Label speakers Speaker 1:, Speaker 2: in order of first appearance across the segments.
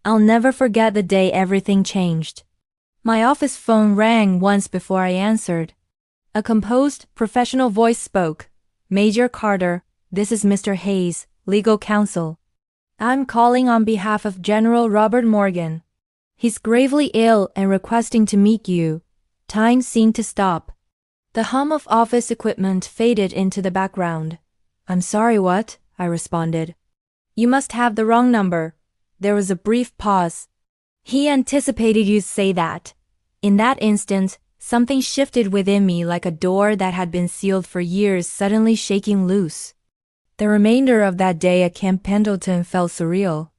Speaker 1: I'll never forget the day everything changed. My office phone rang once before I answered. A composed, professional voice spoke. "Major Carter, this is Mr. Hayes, legal counsel. I'm calling on behalf of General Robert Morgan. He's gravely ill and requesting to meet you." Time seemed to stop. The hum of office equipment faded into the background. "I'm sorry, what?" I responded. "You must have the wrong number." There was a brief pause. He anticipated you'd say that. In that instant, something shifted within me like a door that had been sealed for years suddenly shaking loose. The remainder of that day at Camp Pendleton felt surreal.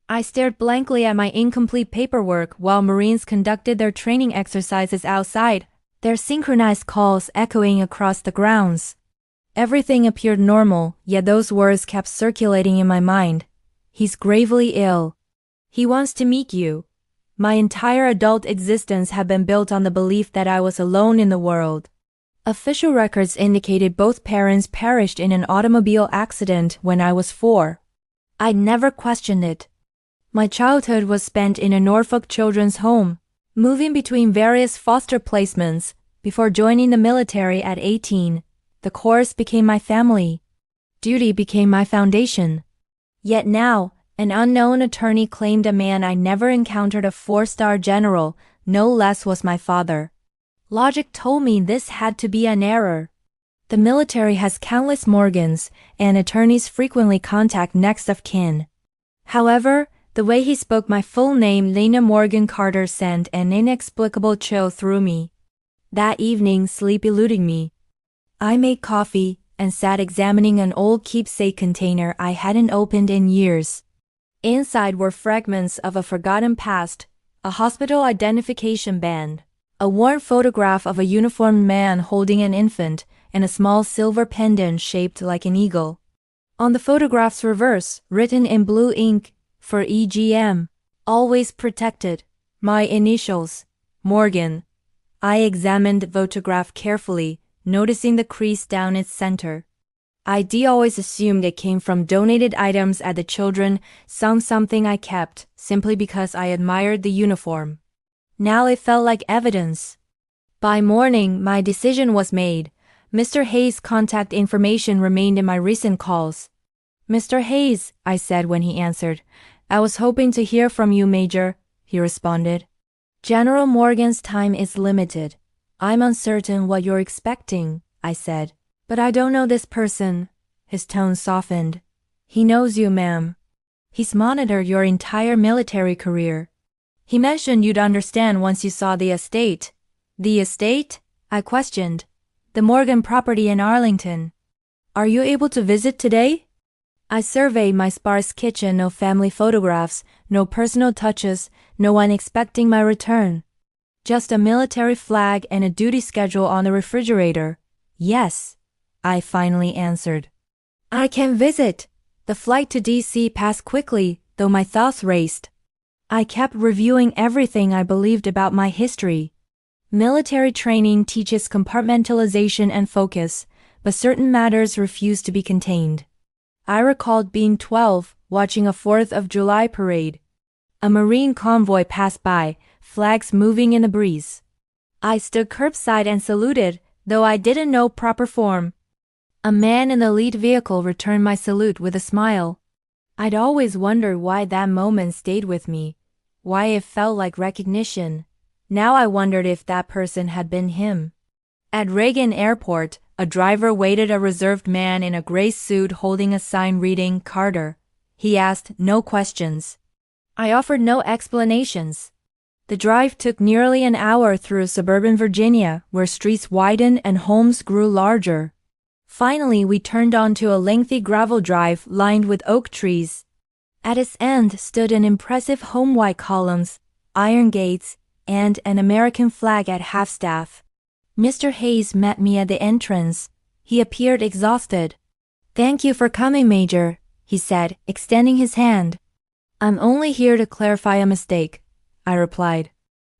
Speaker 1: I stared blankly at my incomplete paperwork while Marines conducted their training exercises outside, their synchronized calls echoing across the grounds. Everything appeared normal, yet those words kept circulating in my mind. "He's gravely ill. He wants to meet you." My entire adult existence had been built on the belief that I was alone in the world. Official records indicated both parents perished in an automobile accident when I was 4. I'd never questioned it. My childhood was spent in a Norfolk children's home, moving between various foster placements before joining the military at 18. The Corps became my family. Duty became my foundation. Yet now, an unknown attorney claimed a man I never encountered, a 4-star general, no less, was my father. Logic told me this had to be an error. The military has countless Morgans, and attorneys frequently contact next of kin. However, the way he spoke my full name, Lena Morgan Carter, sent an inexplicable chill through me. That evening, sleep eluding me. I made coffee and sat examining an old keepsake container I hadn't opened in years. Inside were fragments of a forgotten past, a hospital identification band, a worn photograph of a uniformed man holding an infant, and a small silver pendant shaped like an eagle. On the photograph's reverse, written in blue ink, "For EGM, always protected," my initials, Morgan. I examined the photograph carefully, noticing the crease down its center. I'd always assumed it came from donated items at the children, something I kept, simply because I admired the uniform. Now it felt like evidence. By morning, my decision was made. Mr. Hayes' contact information remained in my recent calls. "Mr. Hayes," I said when he answered. "I was hoping to hear from you, Major," he responded. "General Morgan's time is limited. I'm uncertain what you're expecting," I said. "But I don't know this person." His tone softened. "He knows you, ma'am. He's monitored your entire military career. He mentioned you'd understand once you saw the estate." "The estate?" I questioned. "The Morgan property in Arlington. Are you able to visit today?" I surveyed my sparse kitchen. No family photographs, no personal touches, no one expecting my return. Just a military flag and a duty schedule on the refrigerator. "Yes," I finally answered. "I can visit." The flight to DC passed quickly, though my thoughts raced. I kept reviewing everything I believed about my history. Military training teaches compartmentalization and focus, but certain matters refuse to be contained. I recalled being 12, watching a 4th of July parade. A Marine convoy passed by, flags moving in the breeze. I stood curbside and saluted, though I didn't know proper form. A man in the lead vehicle returned my salute with a smile. I'd always wondered why that moment stayed with me, why it felt like recognition. Now I wondered if that person had been him. At Reagan Airport, a driver waited, a reserved man in a gray suit holding a sign reading "Carter." He asked no questions. I offered no explanations. The drive took nearly an hour through suburban Virginia, where streets widened and homes grew larger. Finally, we turned onto a lengthy gravel drive lined with oak trees. At its end stood an impressive home, white columns, iron gates, and an American flag at half-staff. Mr. Hayes met me at the entrance. He appeared exhausted. "Thank you for coming, Major," he said, extending his hand. "I'm only here to clarify a mistake," I replied.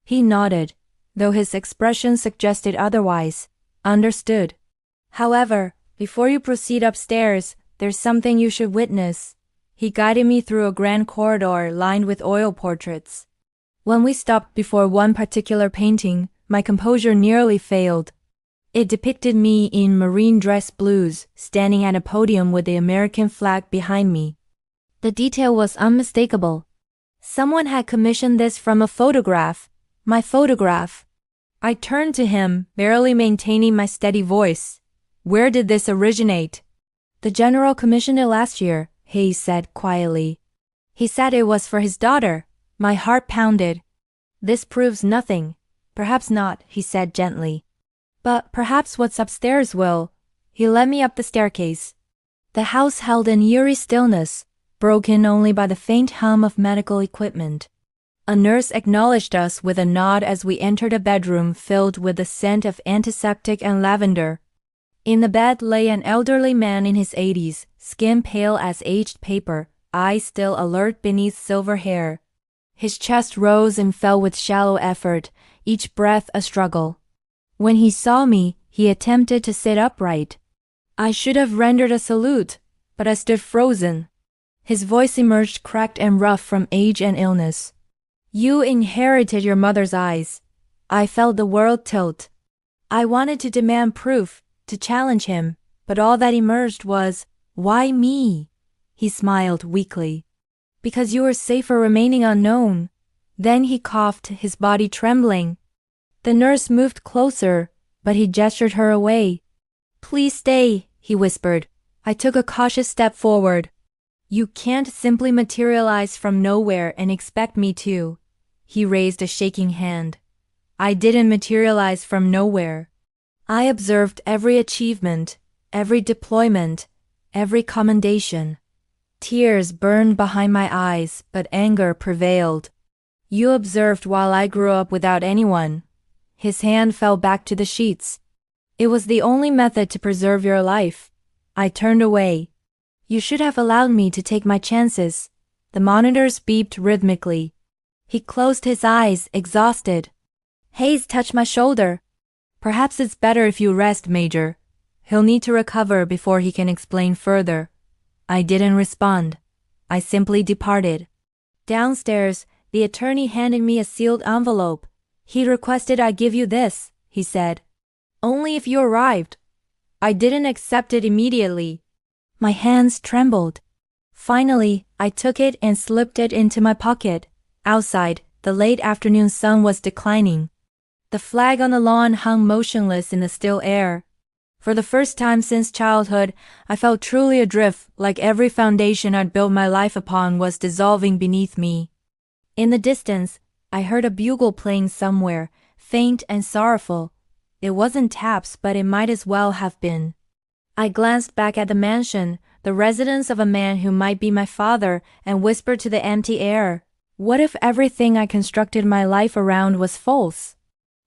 Speaker 1: He nodded, though his expression suggested otherwise. "Understood. However, before you proceed upstairs, there's something you should witness." He guided me through a grand corridor lined with oil portraits. When we stopped before one particular painting, my composure nearly failed. It depicted me in marine dress blues, standing at a podium with the American flag behind me. The detail was unmistakable. Someone had commissioned this from a photograph. My photograph. I turned to him, barely maintaining my steady voice. Where did this originate? The general commissioned it last year, Hayes said quietly. He said it was for his daughter. My heart pounded. This proves nothing. Perhaps not, he said gently. But perhaps what's upstairs will. He led me up the staircase. The house held an eerie stillness, broken only by the faint hum of medical equipment. A nurse acknowledged us with a nod as we entered a bedroom filled with the scent of antiseptic and lavender. In the bed lay an elderly man in his 80s, skin pale as aged paper, eyes still alert beneath silver hair. His chest rose and fell with shallow effort, each breath a struggle. When he saw me, he attempted to sit upright. I should have rendered a salute, but I stood frozen. His voice emerged cracked and rough from age and illness. You inherited your mother's eyes. I felt the world tilt. I wanted to demand proof, to challenge him, but all that emerged was, why me? He smiled weakly. Because you were safer remaining unknown. Then he coughed, his body trembling. The nurse moved closer, but he gestured her away. Please stay, he whispered. I took a cautious step forward. You can't simply materialize from nowhere and expect me to. He raised a shaking hand. I didn't materialize from nowhere. I observed every achievement, every deployment, every commendation. Tears burned behind my eyes, but anger prevailed. You observed while I grew up without anyone. His hand fell back to the sheets. It was the only method to preserve your life. I turned away. You should have allowed me to take my chances. The monitors beeped rhythmically. He closed his eyes, exhausted. Hayes touched my shoulder. Perhaps it's better if you rest, Major. He'll need to recover before he can explain further. I didn't respond. I simply departed. Downstairs, the attorney handed me a sealed envelope. He requested I give you this, he said. Only if you arrived. I didn't accept it immediately. My hands trembled. Finally, I took it and slipped it into my pocket. Outside, the late afternoon sun was declining. The flag on the lawn hung motionless in the still air. For the first time since childhood, I felt truly adrift, like every foundation I'd built my life upon was dissolving beneath me. In the distance, I heard a bugle playing somewhere, faint and sorrowful. It wasn't taps, but it might as well have been. I glanced back at the mansion, the residence of a man who might be my father, and whispered to the empty air, what if everything I constructed my life around was false?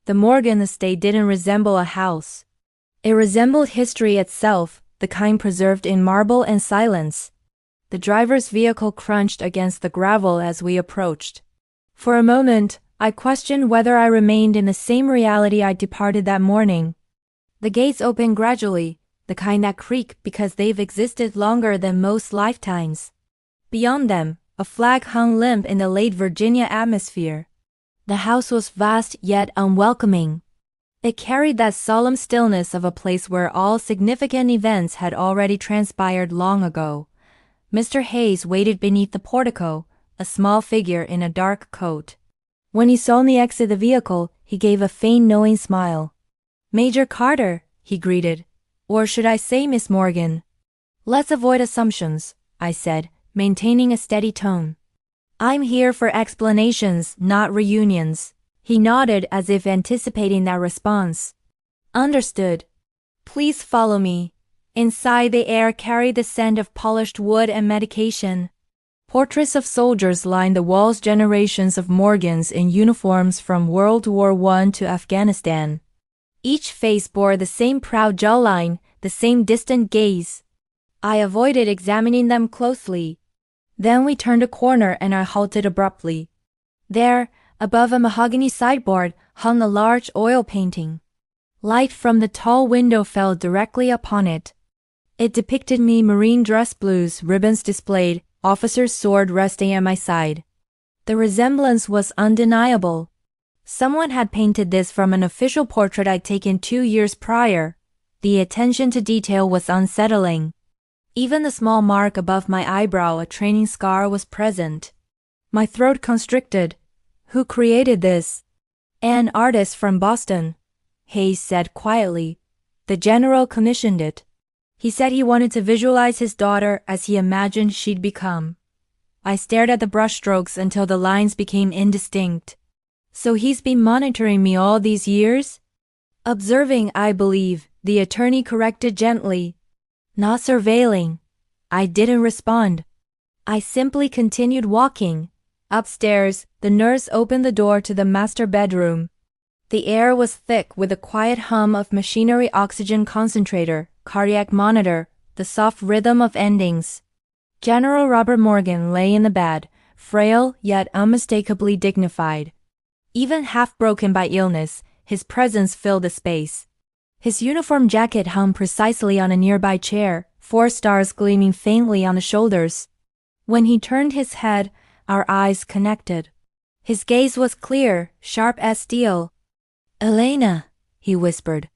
Speaker 1: The Morgan estate didn't resemble a house. It resembled history itself, the kind preserved in marble and silence. The driver's vehicle crunched against the gravel as we approached. For a moment, I questioned whether I remained in the same reality I departed that morning. The gates opened gradually, the kind that creak because they've existed longer than most lifetimes. Beyond them, a flag hung limp in the late Virginia atmosphere. The house was vast yet unwelcoming. It carried that solemn stillness of a place where all significant events had already transpired long ago. Mr. Hayes waited beneath the portico, a small figure in a dark coat. When he saw me exit the vehicle, he gave a faint knowing smile. Major Carter, he greeted. Or should I say Miss Morgan? Let's avoid assumptions, I said, maintaining a steady tone. I'm here for explanations, not reunions. He nodded as if anticipating that response. Understood. Please follow me. Inside, the air carried the scent of polished wood and medication. Portraits of soldiers lined the walls, generations of Morgans in uniforms from World War I to Afghanistan. Each face bore the same proud jawline, the same distant gaze. I avoided examining them closely. Then we turned a corner and I halted abruptly. There, above a mahogany sideboard, hung a large oil painting. Light from the tall window fell directly upon it. It depicted me marine dress blues, ribbons displayed, officer's sword resting at my side. The resemblance was undeniable. Someone had painted this from an official portrait I'd taken 2 years prior. The attention to detail was unsettling. Even the small mark above my eyebrow, a training scar, was present. My throat constricted. Who created this? An artist from Boston, Hayes said quietly. The general commissioned it. He said he wanted to visualize his daughter as he imagined she'd become. I stared at the brushstrokes until the lines became indistinct. So he's been monitoring me all these years? Observing, I believe, the attorney corrected gently. Not surveilling. I didn't respond. I simply continued walking. Upstairs, the nurse opened the door to the master bedroom. The air was thick with the quiet hum of machinery, oxygen concentrator, cardiac monitor, the soft rhythm of endings. General Robert Morgan lay in the bed, frail yet unmistakably dignified. Even half broken by illness, his presence filled the space. His uniform jacket hung precisely on a nearby chair, 4 stars gleaming faintly on the shoulders. When he turned his head, our eyes connected. His gaze was clear, sharp as steel. "Elena," he whispered.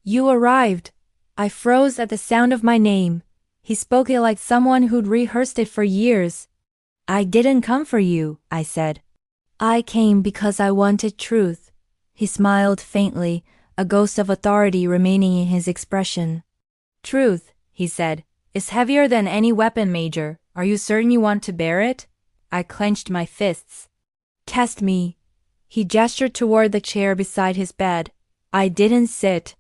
Speaker 1: "You arrived." I froze at the sound of my name. He spoke it like someone who'd rehearsed it for years. "I didn't come for you," I said. "I came because I wanted truth." He smiled faintly, a ghost of authority remaining in his expression. "Truth," he said, "is heavier than any weapon, Major. Are you certain you want to bear it?" I clenched my fists. "Test me." He gestured toward the chair beside his bed. I didn't sit.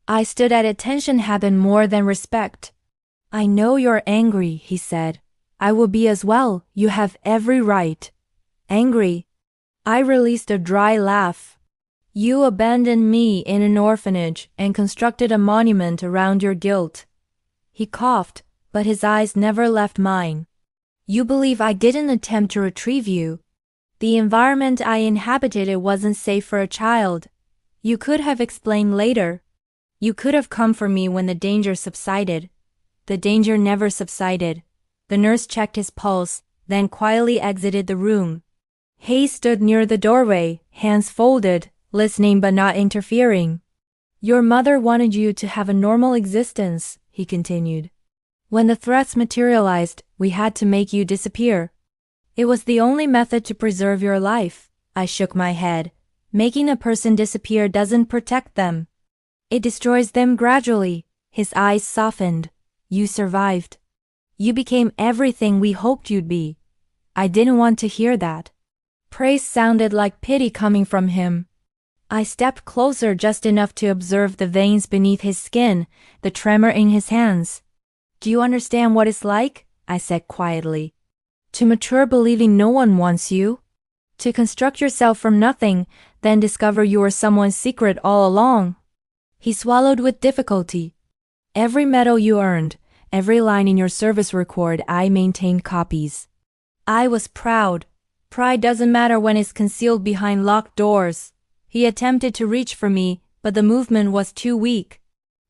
Speaker 1: I stood at attention having more than respect. "I know you're angry," he said. "I will be as well. You have every right." "Angry?" I released a dry laugh. "You abandoned me in an orphanage and constructed a monument around your guilt." He coughed, but his eyes never left mine. "You believe I didn't attempt to retrieve you. The environment I inhabited, it wasn't safe for a child. You could have explained later. You could have come for me when the danger subsided." The danger never subsided. The nurse checked his pulse, then quietly exited the room. Hayes stood near the doorway, hands folded, listening but not interfering. "Your mother wanted you to have a normal existence," he continued. "When the threats materialized, we had to make you disappear. It was the only method to preserve your life." I shook my head. "Making a person disappear doesn't protect them. It destroys them gradually." His eyes softened. "You survived. You became everything we hoped you'd be." I didn't want to hear that. Praise sounded like pity coming from him. I stepped closer just enough to observe the veins beneath his skin, the tremor in his hands. "Do you understand what it's like?" I said quietly. "To mature believing no one wants you? To construct yourself from nothing, then discover you were someone's secret all along?" He swallowed with difficulty. "Every medal you earned, every line in your service record, I maintained copies. I was proud. Pride doesn't matter when it's concealed behind locked doors." He attempted to reach for me, but the movement was too weak.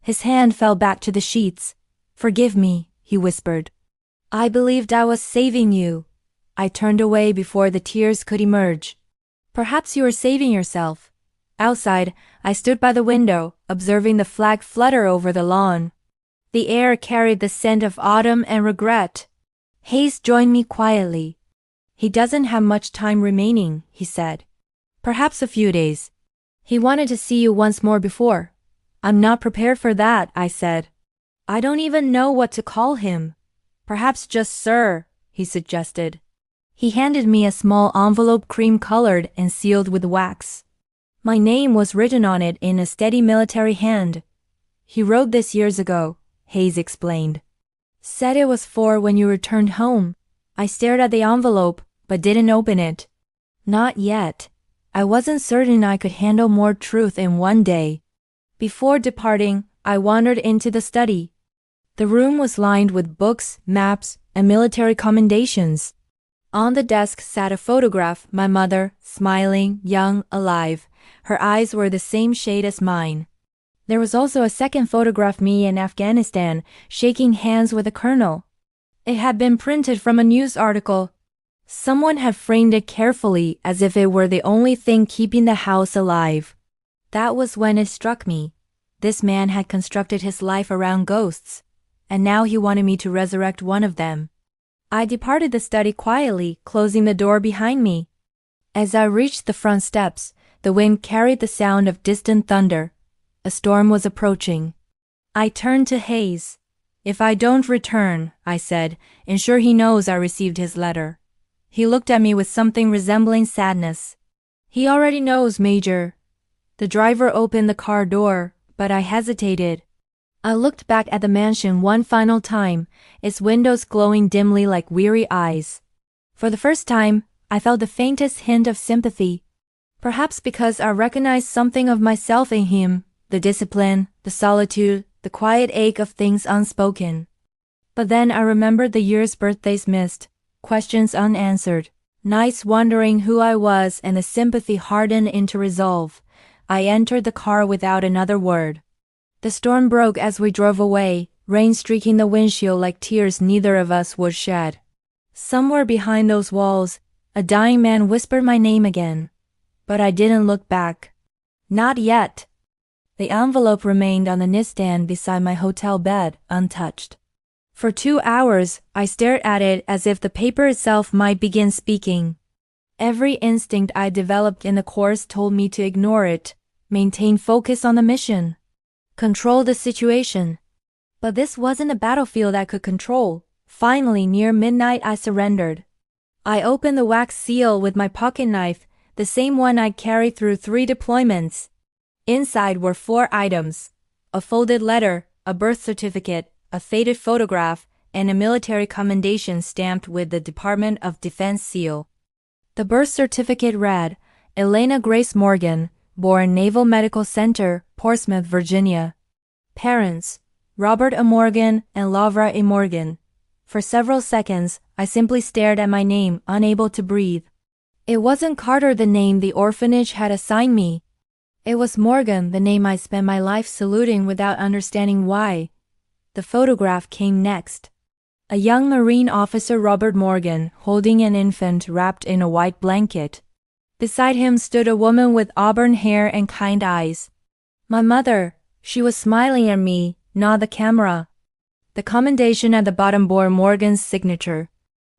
Speaker 1: His hand fell back to the sheets. "Forgive me," he whispered. "I believed I was saving you." I turned away before the tears could emerge. "Perhaps you were saving yourself." Outside, I stood by the window, observing the flag flutter over the lawn. The air carried the scent of autumn and regret. Hayes joined me quietly. "He doesn't have much time remaining," he said. "Perhaps a few days. He wanted to see you once more before." "I'm not prepared for that," I said. "I don't even know what to call him." "Perhaps just Sir," he suggested. He handed me a small envelope, cream-colored and sealed with wax. My name was written on it in a steady military hand. "He wrote this years ago," Hayes explained. "Said it was for when you returned home." I stared at the envelope, but didn't open it. Not yet. I wasn't certain I could handle more truth in one day. Before departing, I wandered into the study. The room was lined with books, maps, and military commendations. On the desk sat a photograph, my mother, smiling, young, alive. Her eyes were the same shade as mine. There was also a second photograph, me in Afghanistan, shaking hands with a colonel. It had been printed from a news article. Someone had framed it carefully as if it were the only thing keeping the house alive. That was when it struck me. This man had constructed his life around ghosts, and now he wanted me to resurrect one of them. I departed the study quietly, closing the door behind me. As I reached the front steps, the wind carried the sound of distant thunder. A storm was approaching. I turned to Hayes. "If I don't return," I said, "ensure he knows I received his letter." He looked at me with something resembling sadness. "He already knows, Major." The driver opened the car door, but I hesitated. I looked back at the mansion one final time, its windows glowing dimly like weary eyes. For the first time, I felt the faintest hint of sympathy. Perhaps because I recognized something of myself in him, the discipline, the solitude, the quiet ache of things unspoken. But then I remembered the year's birthdays missed, questions unanswered, nights wondering who I was, and the sympathy hardened into resolve. I entered the car without another word. The storm broke as we drove away, rain streaking the windshield like tears neither of us would shed. Somewhere behind those walls, a dying man whispered my name again. But I didn't look back. Not yet. The envelope remained on the nightstand beside my hotel bed, untouched. For 2 hours, I stared at it as if the paper itself might begin speaking. Every instinct I developed in the course told me to ignore it, maintain focus on the mission, control the situation. But this wasn't a battlefield I could control. Finally, near midnight, I surrendered. I opened the wax seal with my pocket knife, the same one I'd carried through 3 deployments. Inside were 4 items: a folded letter, a birth certificate, a faded photograph, and a military commendation stamped with the Department of Defense seal. The birth certificate read, Elena Grace Morgan, born Naval Medical Center, Portsmouth, Virginia. Parents, Robert A. Morgan and Laura A. Morgan. For several seconds, I simply stared at my name, unable to breathe. It wasn't Carter, the name the orphanage had assigned me. It was Morgan, the name I spent my life saluting without understanding why. The photograph came next. A young Marine officer, Robert Morgan, holding an infant wrapped in a white blanket. Beside him stood a woman with auburn hair and kind eyes. My mother. She was smiling at me, not the camera. The commendation at the bottom bore Morgan's signature.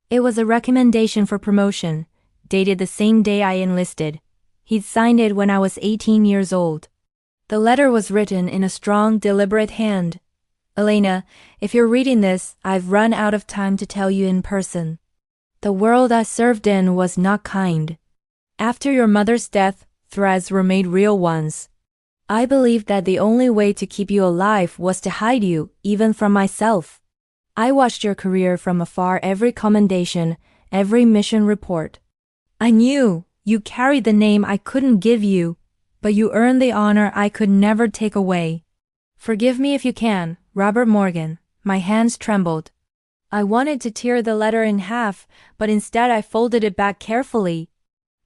Speaker 1: It was a recommendation for promotion, dated the same day I enlisted. He'd signed it when I was 18 years old. The letter was written in a strong, deliberate hand. Elena, if you're reading this, I've run out of time to tell you in person. The world I served in was not kind. After your mother's death, threats were made real ones. I believed that the only way to keep you alive was to hide you, even from myself. I watched your career from afar, every commendation, every mission report. I knew you carried the name I couldn't give you, but you earned the honor I could never take away. Forgive me if you can, Robert Morgan. My hands trembled. I wanted to tear the letter in half, but instead I folded it back carefully.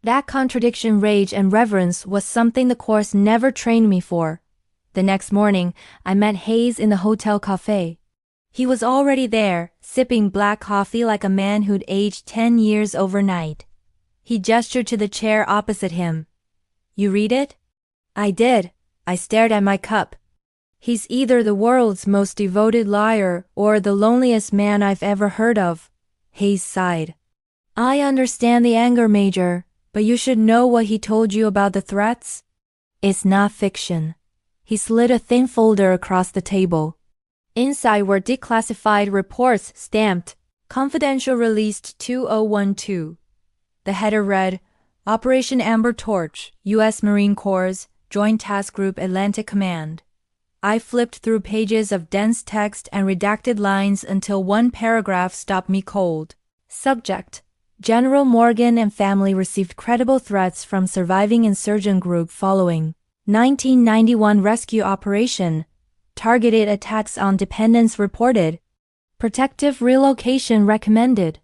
Speaker 1: That contradiction, rage and reverence, was something the course never trained me for. The next morning, I met Hayes in the hotel cafe. He was already there, sipping black coffee like a man who'd aged 10 years overnight. He gestured to the chair opposite him. You read it? I did. I stared at my cup. He's either the world's most devoted liar or the loneliest man I've ever heard of. Hayes sighed. I understand the anger, Major, but you should know what he told you about the threats. It's not fiction. He slid a thin folder across the table. Inside were declassified reports stamped, confidential, released 2012. The header read, Operation Amber Torch, U.S. Marine Corps, Joint Task Group, Atlantic Command. I flipped through pages of dense text and redacted lines until one paragraph stopped me cold. Subject: General Morgan and family received credible threats from surviving insurgent group following 1991 rescue operation. Targeted attacks on dependents reported. Protective relocation recommended.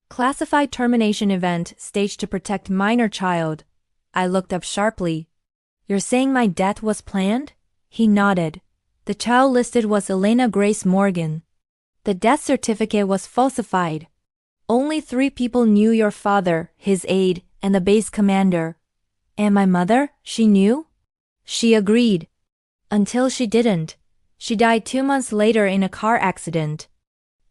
Speaker 1: Classified termination event staged to protect minor child. I looked up sharply. You're saying my death was planned? He nodded. The child listed was Elena Grace Morgan. The death certificate was falsified. Only 3 people knew your father, his aide, and the base commander. And my mother, she knew? She agreed. Until she didn't. She died 2 months later in a car accident.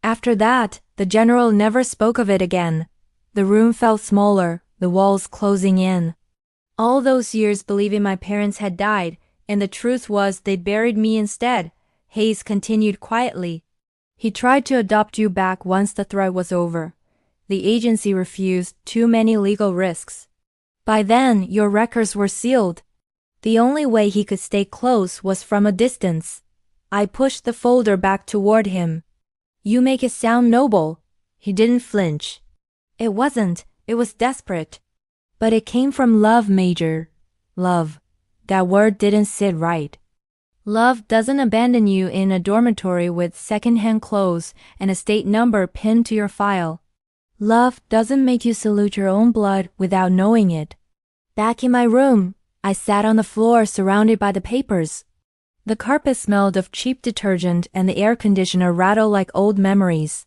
Speaker 1: After that, the general never spoke of it again. The room felt smaller, the walls closing in. All those years believing my parents had died, and the truth was they'd buried me instead, Hayes continued quietly. He tried to adopt you back once the threat was over. The agency refused, too many legal risks. By then, your records were sealed. The only way he could stay close was from a distance. I pushed the folder back toward him. You make it sound noble. He didn't flinch. It wasn't, it was desperate. But it came from love, Major. Love. That word didn't sit right. Love doesn't abandon you in a dormitory with second-hand clothes and a state number pinned to your file. Love doesn't make you salute your own blood without knowing it. Back in my room, I sat on the floor surrounded by the papers. The carpet smelled of cheap detergent and the air conditioner rattled like old memories.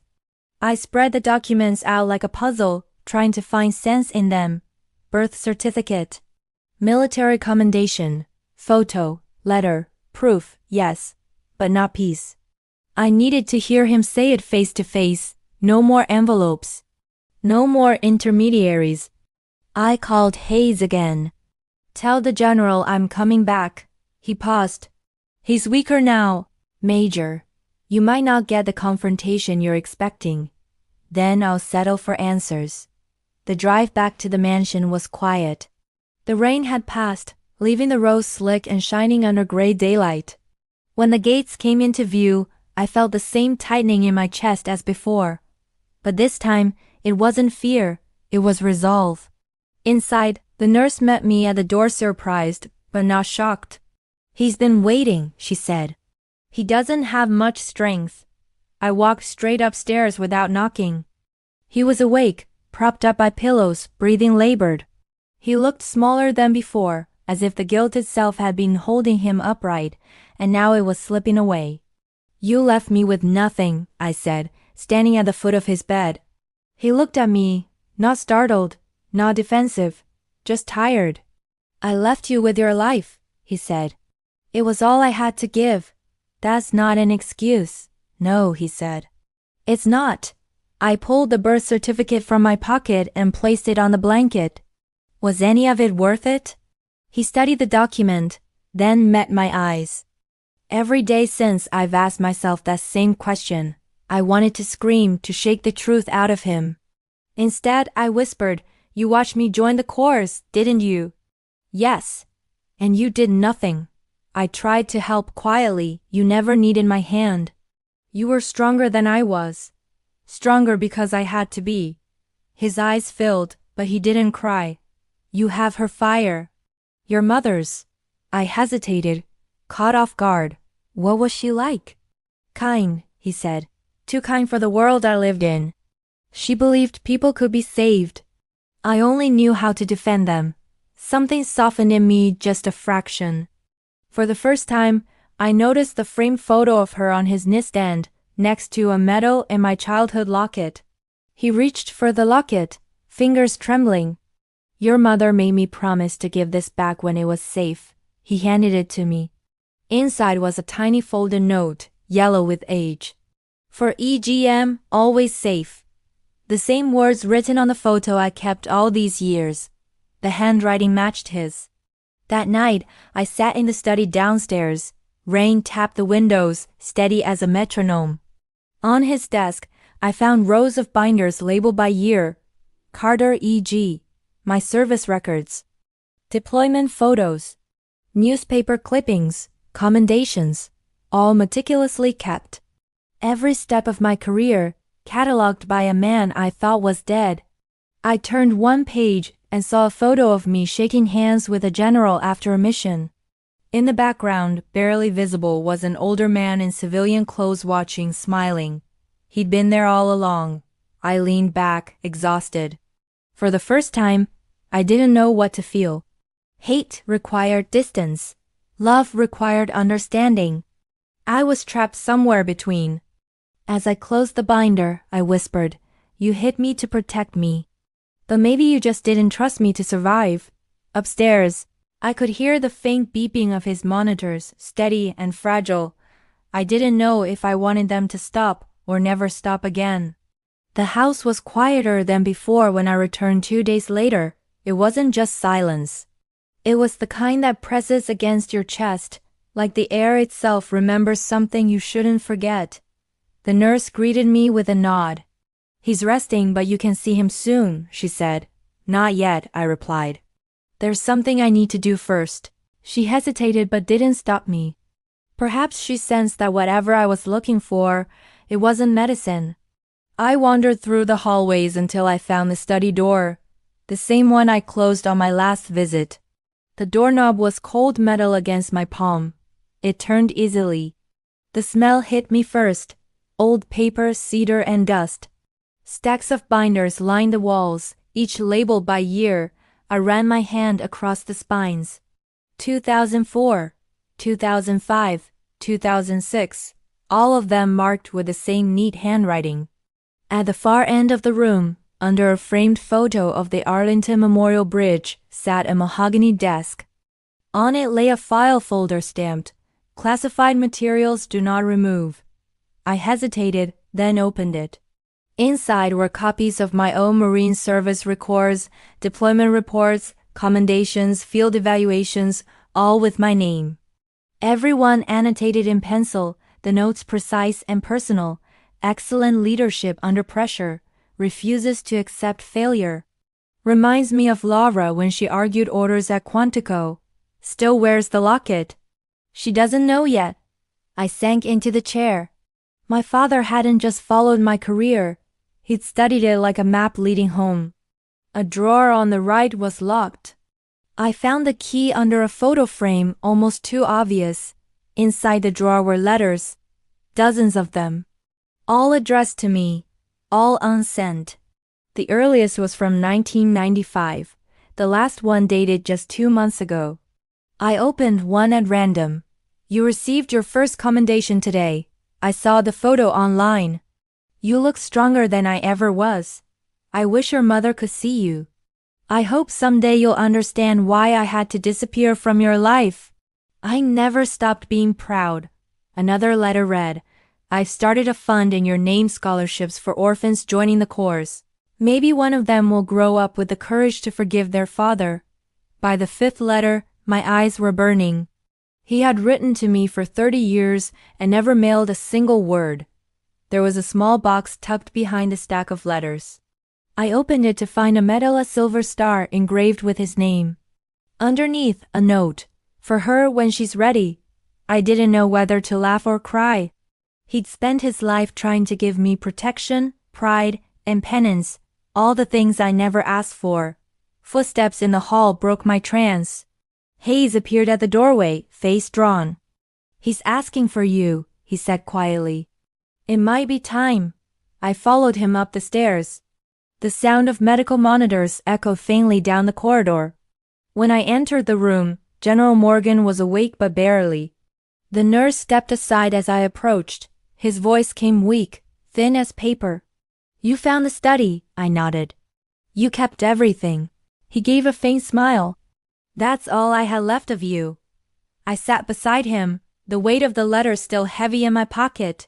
Speaker 1: I spread the documents out like a puzzle, trying to find sense in them. Birth certificate. Military commendation. Photo. Letter. Proof, yes, but not peace. I needed to hear him say it face to face. No more envelopes. No more intermediaries. I called Hayes again. Tell the general I'm coming back. He paused. He's weaker now, Major. You might not get the confrontation you're expecting. Then I'll settle for answers. The drive back to the mansion was quiet. The rain had passed, leaving the road slick and shining under gray daylight. When the gates came into view, I felt the same tightening in my chest as before. But this time, it wasn't fear, it was resolve. Inside, the nurse met me at the door surprised, but not shocked. He's been waiting, she said. He doesn't have much strength. I walked straight upstairs without knocking. He was awake, propped up by pillows, breathing labored. He looked smaller than before, as if the guilt itself had been holding him upright, and now it was slipping away. You left me with nothing, I said, standing at the foot of his bed. He looked at me, not startled, not defensive, just tired. I left you with your life, he said. It was all I had to give. That's not an excuse. No, he said. It's not. I pulled the birth certificate from my pocket and placed it on the blanket. Was any of it worth it? He studied the document, then met my eyes. Every day since I've asked myself that same question. I wanted to scream, to shake the truth out of him. Instead, I whispered, You watched me join the Corps, didn't you? Yes. And you did nothing. I tried to help quietly, you never needed my hand. You were stronger than I was. Stronger because I had to be. His eyes filled, but he didn't cry. You have her fire. Your mother's. I hesitated, caught off guard. What was she like? Kind, he said. Too kind for the world I lived in. She believed people could be saved. I only knew how to defend them. Something softened in me just a fraction. For the first time, I noticed the framed photo of her on his nightstand, next to a medal and my childhood locket. He reached for the locket, fingers trembling. Your mother made me promise to give this back when it was safe. He handed it to me. Inside was a tiny folded note, yellow with age. For EGM, always safe. The same words written on the photo I kept all these years. The handwriting matched his. That night, I sat in the study downstairs. Rain tapped the windows, steady as a metronome. On his desk, I found rows of binders labeled by year. Carter E.G., my service records, deployment photos, newspaper clippings, commendations, all meticulously kept. Every step of my career, catalogued by a man I thought was dead. I turned one page and saw a photo of me shaking hands with a general after a mission. In the background, barely visible, was an older man in civilian clothes watching, smiling. He'd been there all along. I leaned back, exhausted. For the first time, I didn't know what to feel. Hate required distance. Love required understanding. I was trapped somewhere between. As I closed the binder, I whispered, "You hid me to protect me. But maybe you just didn't trust me to survive." Upstairs, I could hear the faint beeping of his monitors, steady and fragile. I didn't know if I wanted them to stop or never stop again. The house was quieter than before when I returned 2 days later. It wasn't just silence. It was the kind that presses against your chest, like the air itself remembers something you shouldn't forget. The nurse greeted me with a nod. "He's resting, but you can see him soon," she said. "Not yet," I replied. "There's something I need to do first." She hesitated but didn't stop me. Perhaps she sensed that whatever I was looking for, it wasn't medicine. I wandered through the hallways until I found the study door, the same one I closed on my last visit. The doorknob was cold metal against my palm. It turned easily. The smell hit me first: old paper, cedar, and dust. Stacks of binders lined the walls, each labeled by year. I ran my hand across the spines. 2004, 2005, 2006, all of them marked with the same neat handwriting. At the far end of the room, under a framed photo of the Arlington Memorial Bridge, sat a mahogany desk. On it lay a file folder stamped, "Classified materials do not remove." I hesitated, then opened it. Inside were copies of my own Marine Service records, deployment reports, commendations, field evaluations, all with my name. Every one annotated in pencil, the notes precise and personal. "Excellent leadership under pressure. Refuses to accept failure. Reminds me of Laura when she argued orders at Quantico. Still wears the locket. She doesn't know yet." I sank into the chair. My father hadn't just followed my career. He'd studied it like a map leading home. A drawer on the right was locked. I found the key under a photo frame, almost too obvious. Inside the drawer were letters. Dozens of them. All addressed to me. All unsent. The earliest was from 1995. The last one dated just 2 months ago. I opened one at random. "You received your first commendation today. I saw the photo online. You look stronger than I ever was. I wish your mother could see you. I hope someday you'll understand why I had to disappear from your life. I never stopped being proud." Another letter read, "I've started a fund in your name scholarships for orphans joining the Corps. Maybe one of them will grow up with the courage to forgive their father." By the 5th letter, my eyes were burning. He had written to me for 30 years and never mailed a single word. There was a small box tucked behind the stack of letters. I opened it to find a medal, a silver star engraved with his name. Underneath, a note, "For her when she's ready." I didn't know whether to laugh or cry. He'd spent his life trying to give me protection, pride, and penance, all the things I never asked for. Footsteps in the hall broke my trance. Hayes appeared at the doorway, face drawn. "He's asking for you," he said quietly. "It might be time." I followed him up the stairs. The sound of medical monitors echoed faintly down the corridor. When I entered the room, General Morgan was awake but barely. The nurse stepped aside as I approached. His voice came weak, thin as paper. "You found the study," I nodded. "You kept everything." He gave a faint smile. "That's all I had left of you." I sat beside him, the weight of the letter still heavy in my pocket.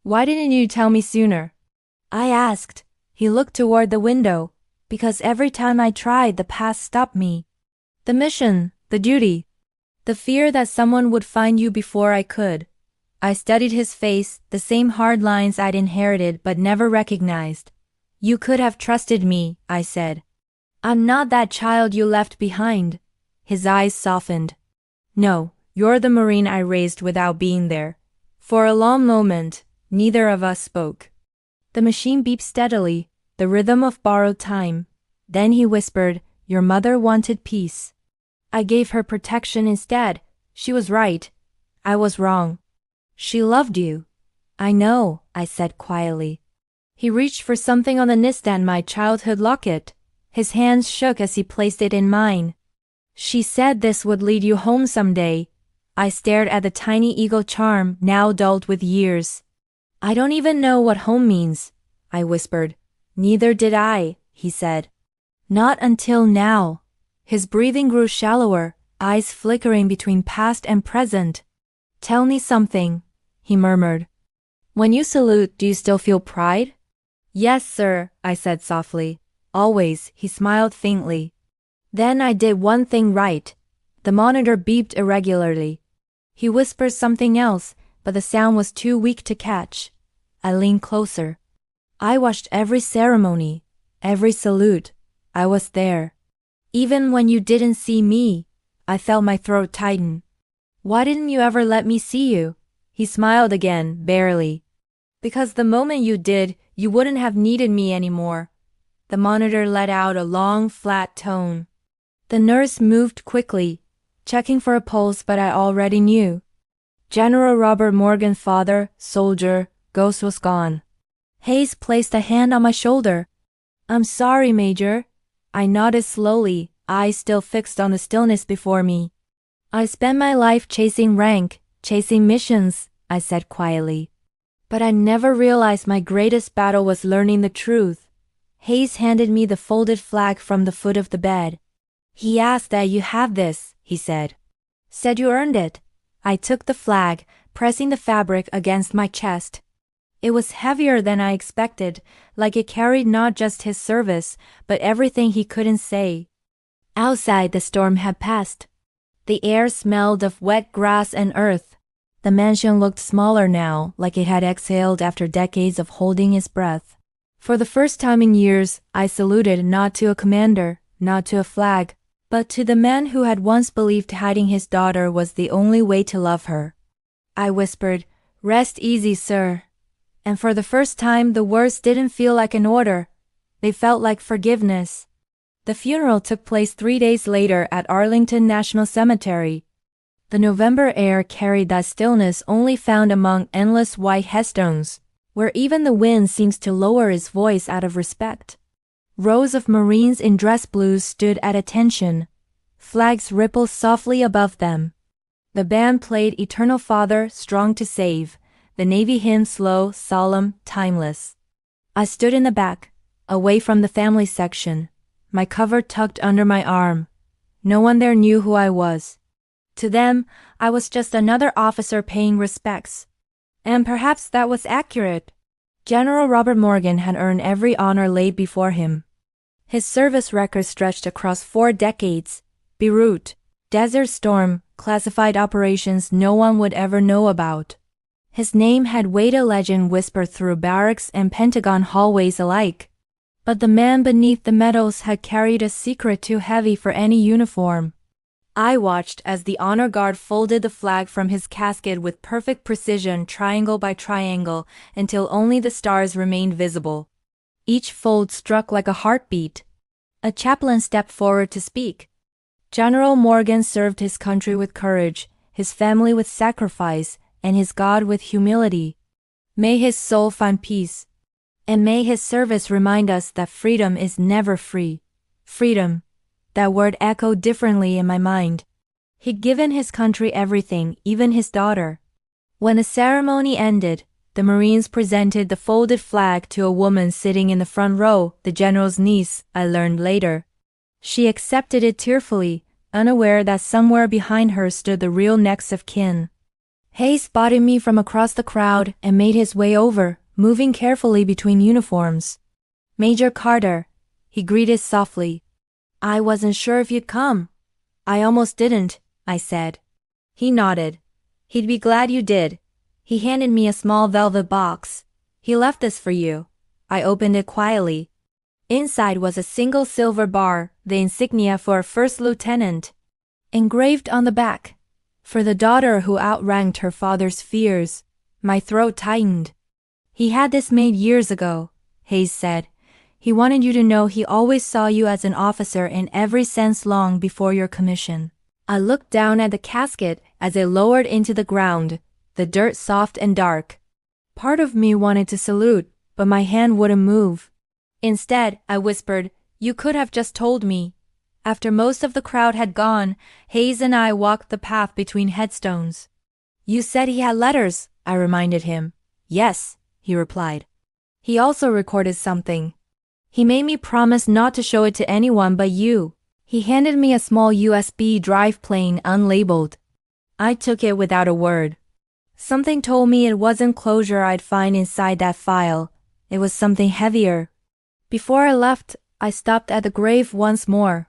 Speaker 1: "Why didn't you tell me sooner?" I asked. He looked toward the window. "Because every time I tried, the past stopped me. The mission, the duty, the fear that someone would find you before I could." I studied his face, the same hard lines I'd inherited but never recognized. "You could have trusted me," I said. "I'm not that child you left behind." His eyes softened. "No, you're the Marine I raised without being there." For a long moment, neither of us spoke. The machine beeped steadily, the rhythm of borrowed time. Then he whispered, "Your mother wanted peace. I gave her protection instead. She was right. I was wrong. She loved you." "I know," I said quietly. He reached for something on the nightstand, my childhood locket. His hands shook as he placed it in mine. "She said this would lead you home someday." I stared at the tiny eagle charm, now dulled with years. I don't even know what home means, I whispered. Neither did I, he said. Not until now. His breathing grew shallower, eyes flickering between past and present. Tell me something, he murmured. When you salute, do you still feel pride? Yes, sir, I said softly. Always, he smiled faintly. Then I did one thing right. The monitor beeped irregularly. He whispered something else, but the sound was too weak to catch. I leaned closer. I watched every ceremony, every salute. I was there. Even when you didn't see me, I felt my throat tighten. Why didn't you ever let me see you? He smiled again, barely. Because the moment you did, you wouldn't have needed me anymore. The monitor let out a long, flat tone. The nurse moved quickly, checking for a pulse, but I already knew. General Robert Morgan, father, soldier, ghost was gone. Hayes placed a hand on my shoulder. I'm sorry, Major. I nodded slowly, eyes still fixed on the stillness before me. I spent my life chasing rank, chasing missions, I said quietly. But I never realized my greatest battle was learning the truth. Hayes handed me the folded flag from the foot of the bed. He asked that you have this, he said. Said you earned it. I took the flag, pressing the fabric against my chest. It was heavier than I expected, like it carried not just his service, but everything he couldn't say. Outside, the storm had passed. The air smelled of wet grass and earth. The mansion looked smaller now, like it had exhaled after decades of holding its breath. For the first time in years, I saluted not to a commander, not to a flag, but to the man who had once believed hiding his daughter was the only way to love her. I whispered, "Rest easy, sir." And for the first time, the words didn't feel like an order. They felt like forgiveness. The funeral took place 3 days later at Arlington National Cemetery. The November air carried that stillness only found among endless white headstones, where even the wind seems to lower its voice out of respect. Rows of Marines in dress blues stood at attention. Flags rippled softly above them. The band played Eternal Father, Strong to Save, the Navy hymn slow, solemn, timeless. I stood in the back, away from the family section, my cover tucked under my arm. No one there knew who I was. To them, I was just another officer paying respects. And perhaps that was accurate. General Robert Morgan had earned every honor laid before him. His service record stretched across 4 decades. Beirut, Desert Storm, classified operations no one would ever know about. His name had weighed a legend whispered through barracks and Pentagon hallways alike. But the man beneath the medals had carried a secret too heavy for any uniform. I watched as the honor guard folded the flag from his casket with perfect precision, triangle by triangle, until only the stars remained visible. Each fold struck like a heartbeat. A chaplain stepped forward to speak. General Morgan served his country with courage, his family with sacrifice, and his God with humility. May his soul find peace. And may his service remind us that freedom is never free. Freedom. That word echoed differently in my mind. He'd given his country everything, even his daughter. When the ceremony ended, the Marines presented the folded flag to a woman sitting in the front row, the general's niece, I learned later. She accepted it tearfully, unaware that somewhere behind her stood the real next of kin. Hayes spotted me from across the crowd and made his way over, moving carefully between uniforms. "Major Carter," he greeted softly. "I wasn't sure if you'd come." "I almost didn't," I said. He nodded. "He'd be glad you did." He handed me a small velvet box. "He left this for you." I opened it quietly. Inside was a single silver bar, the insignia for a first lieutenant. Engraved on the back, "For the daughter who outranked her father's fears." My throat tightened. "He had this made years ago," Hayes said. "He wanted you to know he always saw you as an officer in every sense long before your commission." I looked down at the casket as it lowered into the ground, the dirt soft and dark. Part of me wanted to salute, but my hand wouldn't move. Instead, I whispered, "You could have just told me." After most of the crowd had gone, Hayes and I walked the path between headstones. "You said he had letters," I reminded him. "Yes," he replied. He also recorded something. He made me promise not to show it to anyone but you. He handed me a small USB drive plain unlabeled. I took it without a word. Something told me it wasn't closure I'd find inside that file. It was something heavier. Before I left, I stopped at the grave once more.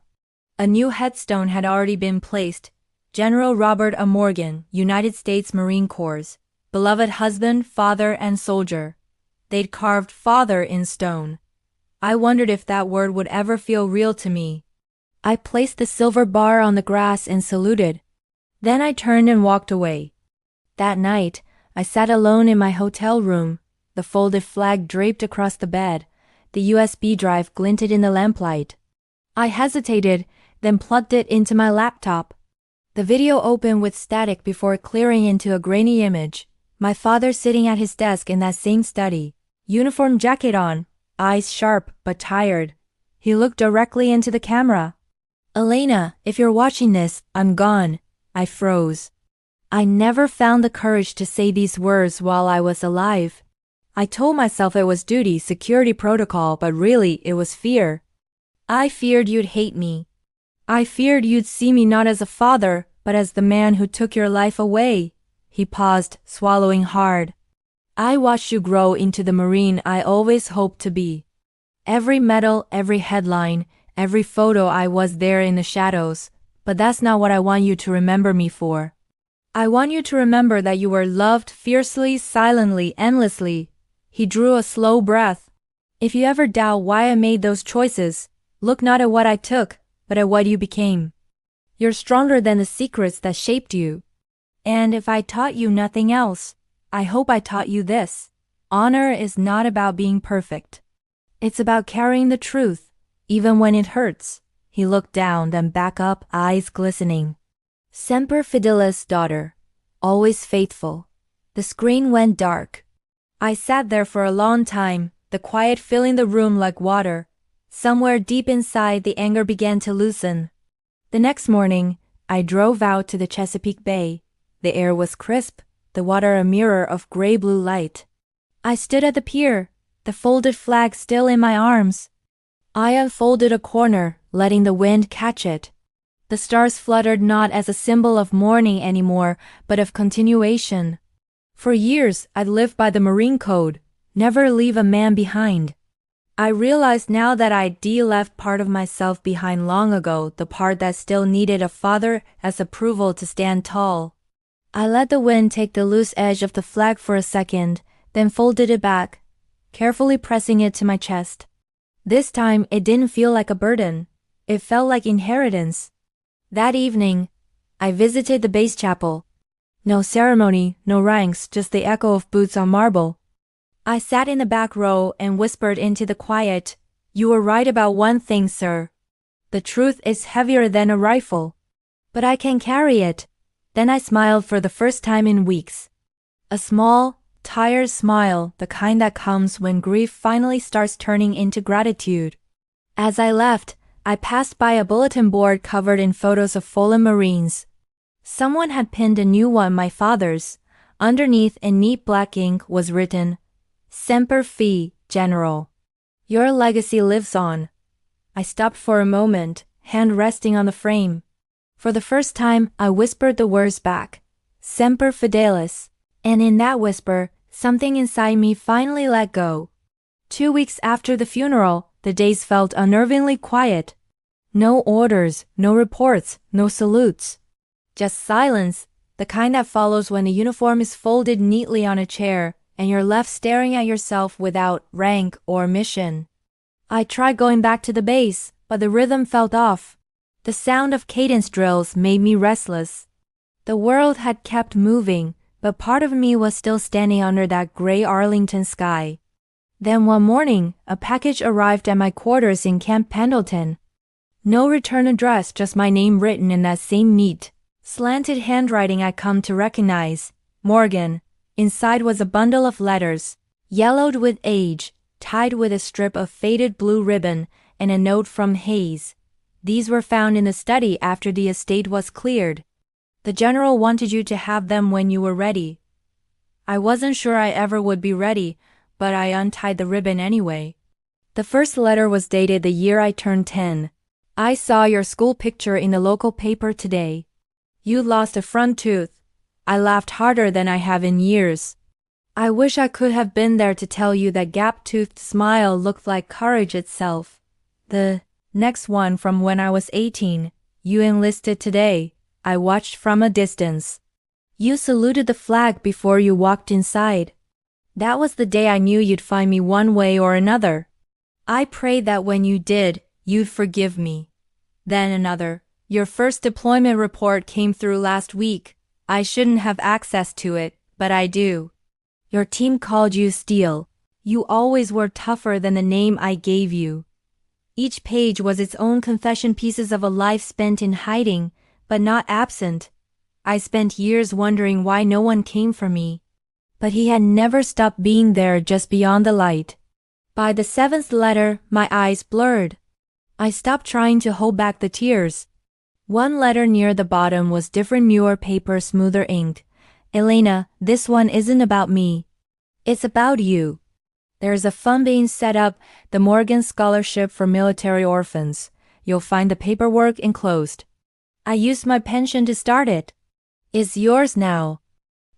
Speaker 1: A new headstone had already been placed. General Robert A. Morgan, United States Marine Corps, beloved husband, father, and soldier. They'd carved father in stone. I wondered if that word would ever feel real to me. I placed the silver bar on the grass and saluted. Then I turned and walked away. That night, I sat alone in my hotel room, the folded flag draped across the bed. The USB drive glinted in the lamplight. I hesitated, then plugged it into my laptop. The video opened with static before clearing into a grainy image. My father sitting at his desk in that same study, uniform jacket on, eyes sharp but tired. He looked directly into the camera. Elena, if you're watching this, I'm gone. I froze. I never found the courage to say these words while I was alive. I told myself it was duty, security protocol, but really it was fear. I feared you'd hate me. I feared you'd see me not as a father, but as the man who took your life away. He paused, swallowing hard. I watched you grow into the Marine I always hoped to be. Every medal, every headline, every photo, I was there in the shadows, but that's not what I want you to remember me for. I want you to remember that you were loved fiercely, silently, endlessly. He drew a slow breath. If you ever doubt why I made those choices, look not at what I took, but at what you became. You're stronger than the secrets that shaped you. And if I taught you nothing else, I hope I taught you this. Honor is not about being perfect. It's about carrying the truth, even when it hurts. He looked down, then back up, eyes glistening. Semper Fidelis, daughter. Always faithful. The screen went dark. I sat there for a long time, the quiet filling the room like water. Somewhere deep inside, the anger began to loosen. The next morning, I drove out to the Chesapeake Bay. The air was crisp, the water a mirror of gray-blue light. I stood at the pier, the folded flag still in my arms. I unfolded a corner, letting the wind catch it. The stars fluttered not as a symbol of mourning anymore, but of continuation. For years, I'd lived by the Marine Code, never leave a man behind. I realized now that I'd left part of myself behind long ago, the part that still needed a father as approval to stand tall. I let the wind take the loose edge of the flag for a second, then folded it back, carefully pressing it to my chest. This time, it didn't feel like a burden. It felt like inheritance. That evening, I visited the base chapel. No ceremony, no ranks, just the echo of boots on marble. I sat in the back row and whispered into the quiet, "You were right about one thing, sir. The truth is heavier than a rifle. But I can carry it." Then I smiled for the first time in weeks. A small, tired smile, the kind that comes when grief finally starts turning into gratitude. As I left, I passed by a bulletin board covered in photos of fallen Marines. Someone had pinned a new one, my father's. Underneath in neat black ink was written, "Semper Fi, General. Your legacy lives on." I stopped for a moment, hand resting on the frame. For the first time, I whispered the words back, "Semper Fidelis," and in that whisper, something inside me finally let go. 2 weeks after the funeral, the days felt unnervingly quiet. No orders, no reports, no salutes. Just silence, the kind that follows when the uniform is folded neatly on a chair and you're left staring at yourself without rank or mission. I tried going back to the base, but the rhythm felt off. The sound of cadence drills made me restless. The world had kept moving, but part of me was still standing under that gray Arlington sky. Then one morning, a package arrived at my quarters in Camp Pendleton. No return address, just my name written in that same neat, slanted handwriting I'd come to recognize, Morgan. Inside was a bundle of letters, yellowed with age, tied with a strip of faded blue ribbon, and a note from Hayes. These were found in the study after the estate was cleared. The general wanted you to have them when you were ready. I wasn't sure I ever would be ready, but I untied the ribbon anyway. The first letter was dated the year I turned 10. I saw your school picture in the local paper today. You lost a front tooth. I laughed harder than I have in years. I wish I could have been there to tell you that gap-toothed smile looked like courage itself. The next one from when I was 18. You enlisted today. I watched from a distance. You saluted the flag before you walked inside. That was the day I knew you'd find me one way or another. I prayed that when you did, you'd forgive me. Then another. Your first deployment report came through last week. I shouldn't have access to it, but I do. Your team called you Steel. You always were tougher than the name I gave you. Each page was its own confession, pieces of a life spent in hiding, but not absent. I spent years wondering why no one came for me. But he had never stopped being there just beyond the light. By the 7th letter, my eyes blurred. I stopped trying to hold back the tears. One letter near the bottom was different, newer paper, smoother inked. Elena, this one isn't about me. It's about you. There's a fund being set up, the Morgan Scholarship for Military Orphans. You'll find the paperwork enclosed. I used my pension to start it. It's yours now.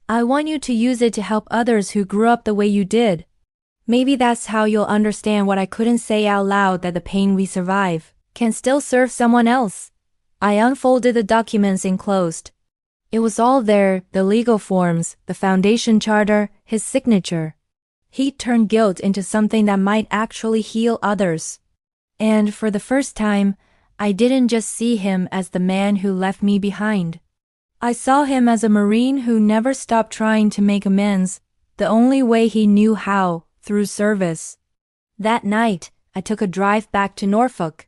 Speaker 1: I want you to use it to help others who grew up the way you did. Maybe that's how you'll understand what I couldn't say out loud, that the pain we survive can still serve someone else. I unfolded the documents enclosed. It was all there, the legal forms, the foundation charter, his signature. He'd turned guilt into something that might actually heal others. And for the first time, I didn't just see him as the man who left me behind. I saw him as a Marine who never stopped trying to make amends, the only way he knew how, through service. That night, I took a drive back to Norfolk.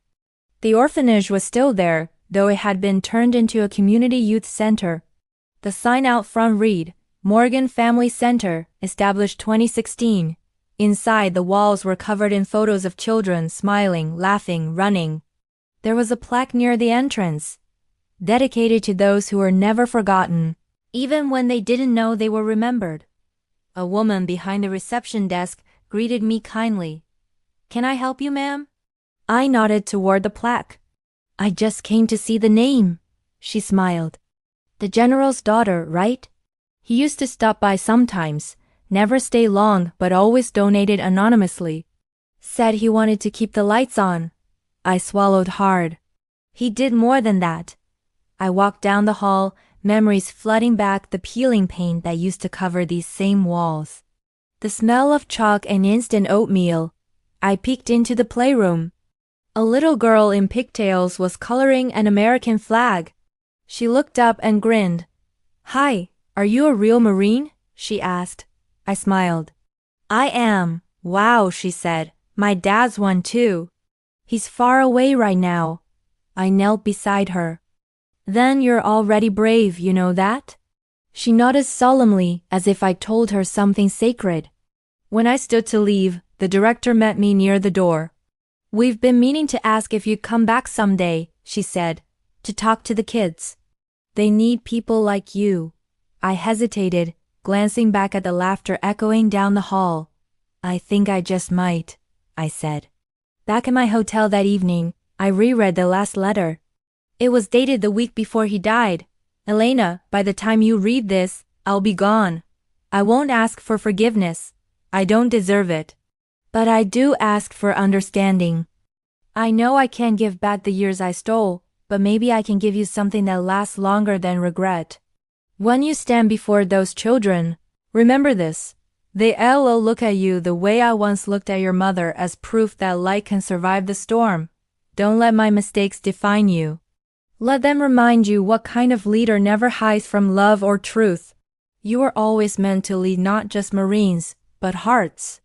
Speaker 1: The orphanage was still there, though it had been turned into a community youth center. The sign out front read, Morgan Family Center, established 2016. Inside, the walls were covered in photos of children smiling, laughing, running. There was a plaque near the entrance, dedicated to those who were never forgotten, even when they didn't know they were remembered. A woman behind the reception desk greeted me kindly. Can I help you, ma'am? I nodded toward the plaque. I just came to see the name. She smiled. The general's daughter, right? He used to stop by sometimes, never stay long, but always donated anonymously. Said he wanted to keep the lights on. I swallowed hard. He did more than that. I walked down the hall, memories flooding back, the peeling paint that used to cover these same walls. The smell of chalk and instant oatmeal. I peeked into the playroom. A little girl in pigtails was coloring an American flag. She looked up and grinned. Hi, are you a real Marine? She asked. I smiled. I am. Wow, she said. My dad's one too. He's far away right now. I knelt beside her. Then you're already brave, you know that? She nodded solemnly, as if I told her something sacred. When I stood to leave, the director met me near the door. We've been meaning to ask if you'd come back someday, she said, to talk to the kids. They need people like you. I hesitated, glancing back at the laughter echoing down the hall. I think I just might, I said. Back in my hotel that evening, I reread the last letter. It was dated the week before he died. Elena, by the time you read this, I'll be gone. I won't ask for forgiveness. I don't deserve it. But I do ask for understanding. I know I can't give back the years I stole, but maybe I can give you something that lasts longer than regret. When you stand before those children, remember this. They'll look at you the way I once looked at your mother, as proof that light can survive the storm. Don't let my mistakes define you. Let them remind you what kind of leader never hides from love or truth. You are always meant to lead not just Marines, but hearts.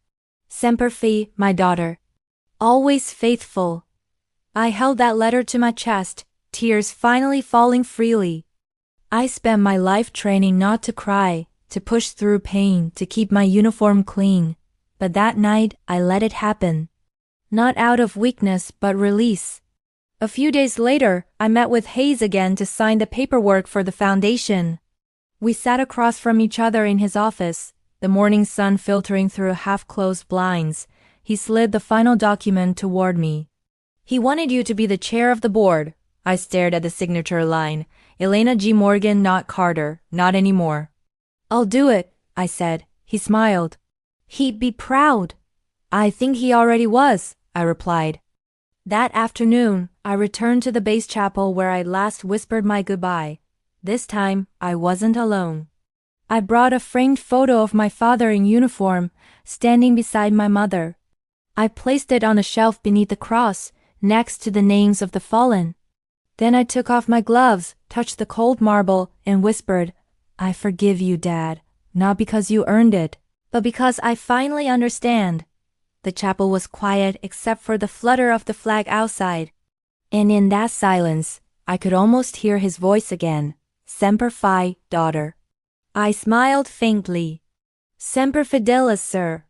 Speaker 1: Semper Fi, my daughter. Always faithful. I held that letter to my chest, tears finally falling freely. I spent my life training not to cry, to push through pain, to keep my uniform clean. But that night, I let it happen. Not out of weakness, but release. A few days later, I met with Hayes again to sign the paperwork for the foundation. We sat across from each other in his office, the morning sun filtering through half-closed blinds. He slid the final document toward me. He wanted you to be the chair of the board. I stared at the signature line. Elena G. Morgan, not Carter, not anymore. I'll do it, I said. He smiled. He'd be proud. I think he already was, I replied. That afternoon, I returned to the base chapel where I last whispered my goodbye. This time, I wasn't alone. I brought a framed photo of my father in uniform, standing beside my mother. I placed it on a shelf beneath the cross, next to the names of the fallen. Then I took off my gloves, touched the cold marble, and whispered, I forgive you, Dad, not because you earned it, but because I finally understand. The chapel was quiet except for the flutter of the flag outside. And in that silence, I could almost hear his voice again. Semper Fi, daughter. I smiled faintly. Semper Fidelis, sir.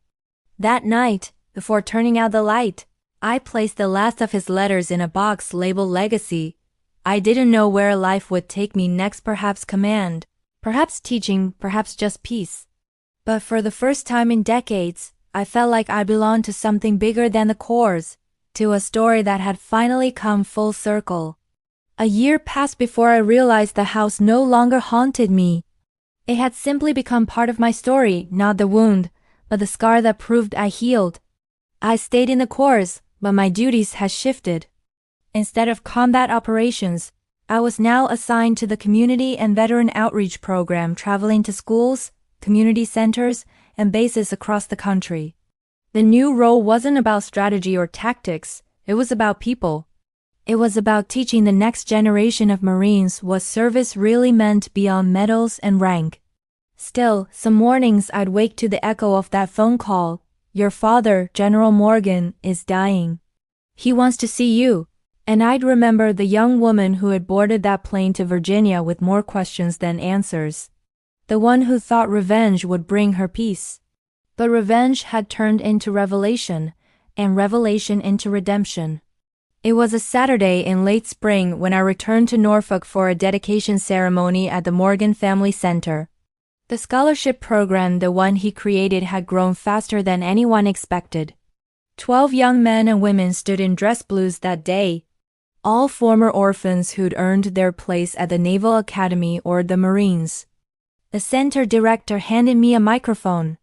Speaker 1: That night, before turning out the light, I placed the last of his letters in a box labeled Legacy. I didn't know where life would take me next, perhaps command, perhaps teaching, perhaps just peace. But for the first time in decades, I felt like I belonged to something bigger than the Corps, to a story that had finally come full circle. A year passed before I realized the house no longer haunted me. It had simply become part of my story, not the wound, but the scar that proved I healed. I stayed in the Corps, but my duties had shifted. Instead of combat operations, I was now assigned to the Community and Veteran Outreach Program, traveling to schools, community centers, and bases across the country. The new role wasn't about strategy or tactics, it was about people. It was about teaching the next generation of Marines what service really meant beyond medals and rank. Still, some mornings I'd wake to the echo of that phone call. Your father, General Morgan, is dying. He wants to see you. And I'd remember the young woman who had boarded that plane to Virginia with more questions than answers. The one who thought revenge would bring her peace. But revenge had turned into revelation, and revelation into redemption. It was a Saturday in late spring when I returned to Norfolk for a dedication ceremony at the Morgan Family Center. The scholarship program, the one he created, had grown faster than anyone expected. 12 young men and women stood in dress blues that day, all former orphans who'd earned their place at the Naval Academy or the Marines. The center director handed me a microphone.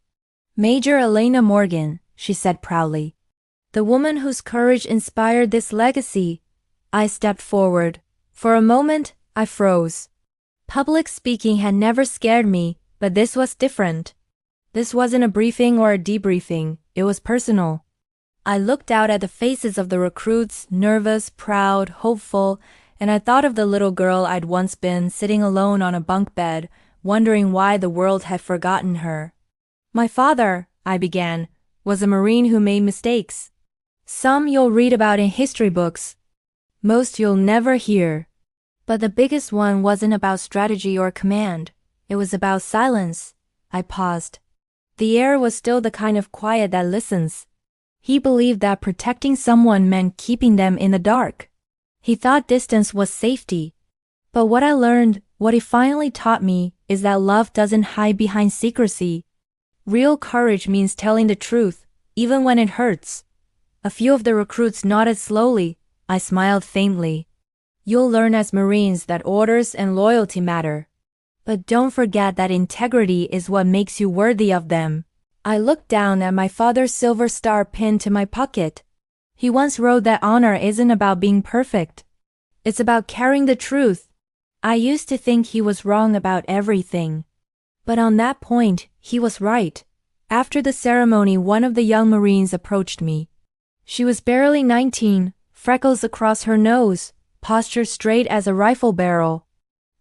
Speaker 1: Major Elena Morgan, she said proudly. The woman whose courage inspired this legacy. I stepped forward. For a moment, I froze. Public speaking had never scared me, but this was different. This wasn't a briefing or a debriefing, it was personal. I looked out at the faces of the recruits, nervous, proud, hopeful, and I thought of the little girl I'd once been, sitting alone on a bunk bed, wondering why the world had forgotten her. My father, I began, was a Marine who made mistakes. Some you'll read about in history books. Most you'll never hear. But the biggest one wasn't about strategy or command. It was about silence. I paused. The air was still the kind of quiet that listens. He believed that protecting someone meant keeping them in the dark. He thought distance was safety. But what I learned, what he finally taught me, is that love doesn't hide behind secrecy. Real courage means telling the truth, even when it hurts. A few of the recruits nodded slowly. I smiled faintly. You'll learn as Marines that orders and loyalty matter. But don't forget that integrity is what makes you worthy of them. I looked down at my father's silver star pinned to my pocket. He once wrote that honor isn't about being perfect. It's about carrying the truth. I used to think he was wrong about everything. But on that point, he was right. After the ceremony, one of the young Marines approached me. She was barely 19, freckles across her nose, posture straight as a rifle barrel.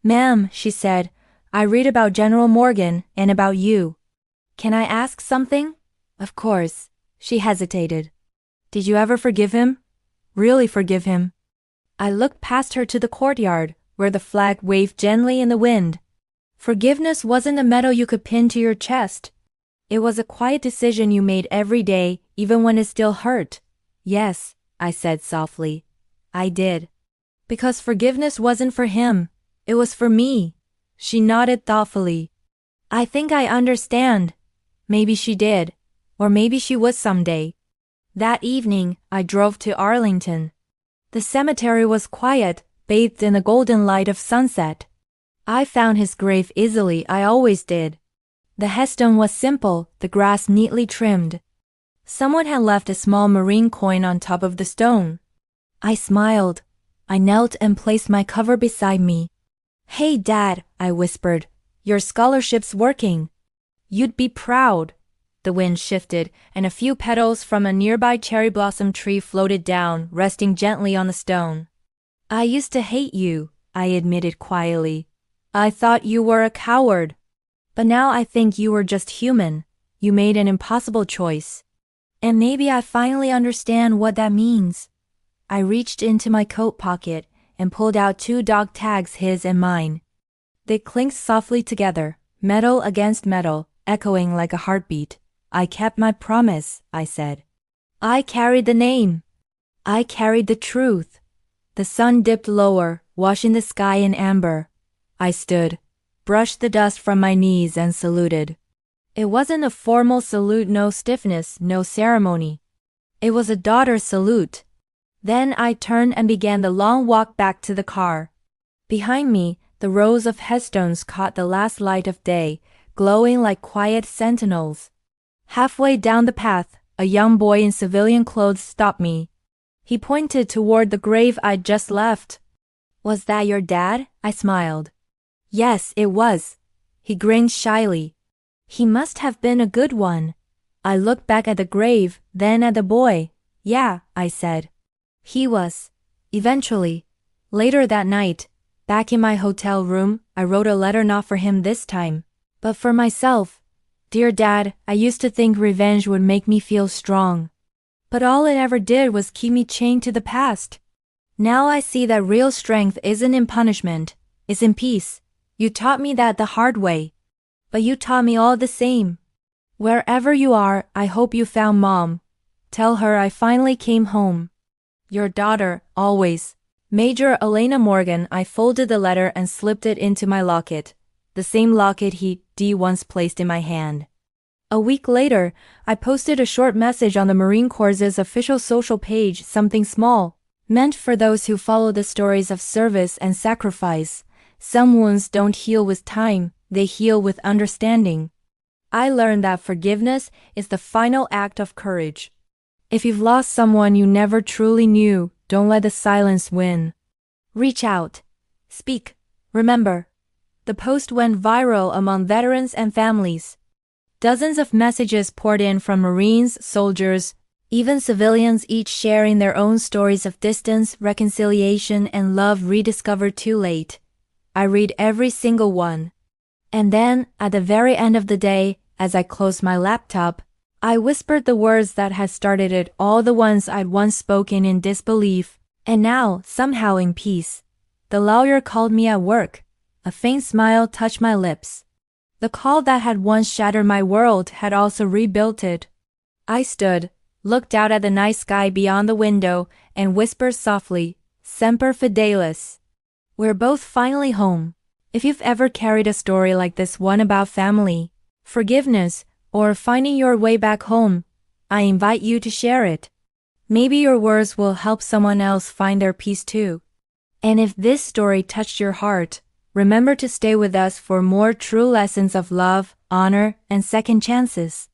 Speaker 1: Ma'am, she said, I read about General Morgan and about you. Can I ask something? Of course. She hesitated. Did you ever forgive him? Really forgive him? I looked past her to the courtyard, where the flag waved gently in the wind. Forgiveness wasn't a medal you could pin to your chest. It was a quiet decision you made every day, even when it still hurt. Yes, I said softly. I did. Because forgiveness wasn't for him. It was for me. She nodded thoughtfully. I think I understand. Maybe she did. Or maybe she would someday. That evening, I drove to Arlington. The cemetery was quiet, bathed in the golden light of sunset. I found his grave easily, I always did. The headstone was simple, the grass neatly trimmed. Someone had left a small marine coin on top of the stone. I smiled. I knelt and placed my cover beside me. "Hey, Dad," I whispered. "Your scholarship's working. You'd be proud." The wind shifted, and a few petals from a nearby cherry blossom tree floated down, resting gently on the stone. "I used to hate you," I admitted quietly. "I thought you were a coward. But now I think you were just human. You made an impossible choice. And maybe I finally understand what that means." I reached into my coat pocket and pulled out 2 dog tags, his and mine. They clinked softly together, metal against metal, echoing like a heartbeat. "I kept my promise," I said. I carried the name. I carried the truth. The sun dipped lower, washing the sky in amber. I stood, brushed the dust from my knees and saluted. It wasn't a formal salute, no stiffness, no ceremony. It was a daughter's salute. Then I turned and began the long walk back to the car. Behind me, the rows of headstones caught the last light of day, glowing like quiet sentinels. Halfway down the path, a young boy in civilian clothes stopped me. He pointed toward the grave I'd just left. "Was that your dad?" I smiled. "Yes, it was." He grinned shyly. "He must have been a good one." I looked back at the grave, then at the boy. "Yeah," I said. "He was." Eventually. Later that night, back in my hotel room, I wrote a letter, not for him this time, but for myself. "Dear Dad, I used to think revenge would make me feel strong. But all it ever did was keep me chained to the past. Now I see that real strength isn't in punishment, it's in peace. You taught me that the hard way. But you taught me all the same. Wherever you are, I hope you found Mom. Tell her I finally came home. Your daughter, always." Major Elena Morgan. I folded the letter and slipped it into my locket, the same locket D once placed in my hand. A week later, I posted a short message on the Marine Corps' official social page, something small, meant for those who follow the stories of service and sacrifice. Some wounds don't heal with time, they heal with understanding. I learned that forgiveness is the final act of courage. If you've lost someone you never truly knew, don't let the silence win. Reach out. Speak. Remember. The post went viral among veterans and families. Dozens of messages poured in from Marines, soldiers, even civilians, each sharing their own stories of distance, reconciliation, and love rediscovered too late. I read every single one. And then, at the very end of the day, as I closed my laptop, I whispered the words that had started it all, the ones I'd once spoken in disbelief, and now, somehow in peace. The lawyer called me at work. A faint smile touched my lips. The call that had once shattered my world had also rebuilt it. I stood, looked out at the night sky beyond the window, and whispered softly, "Semper Fidelis." We're both finally home. If you've ever carried a story like this one about family, forgiveness, or finding your way back home, I invite you to share it. Maybe your words will help someone else find their peace too. And if this story touched your heart, remember to stay with us for more true lessons of love, honor, and second chances.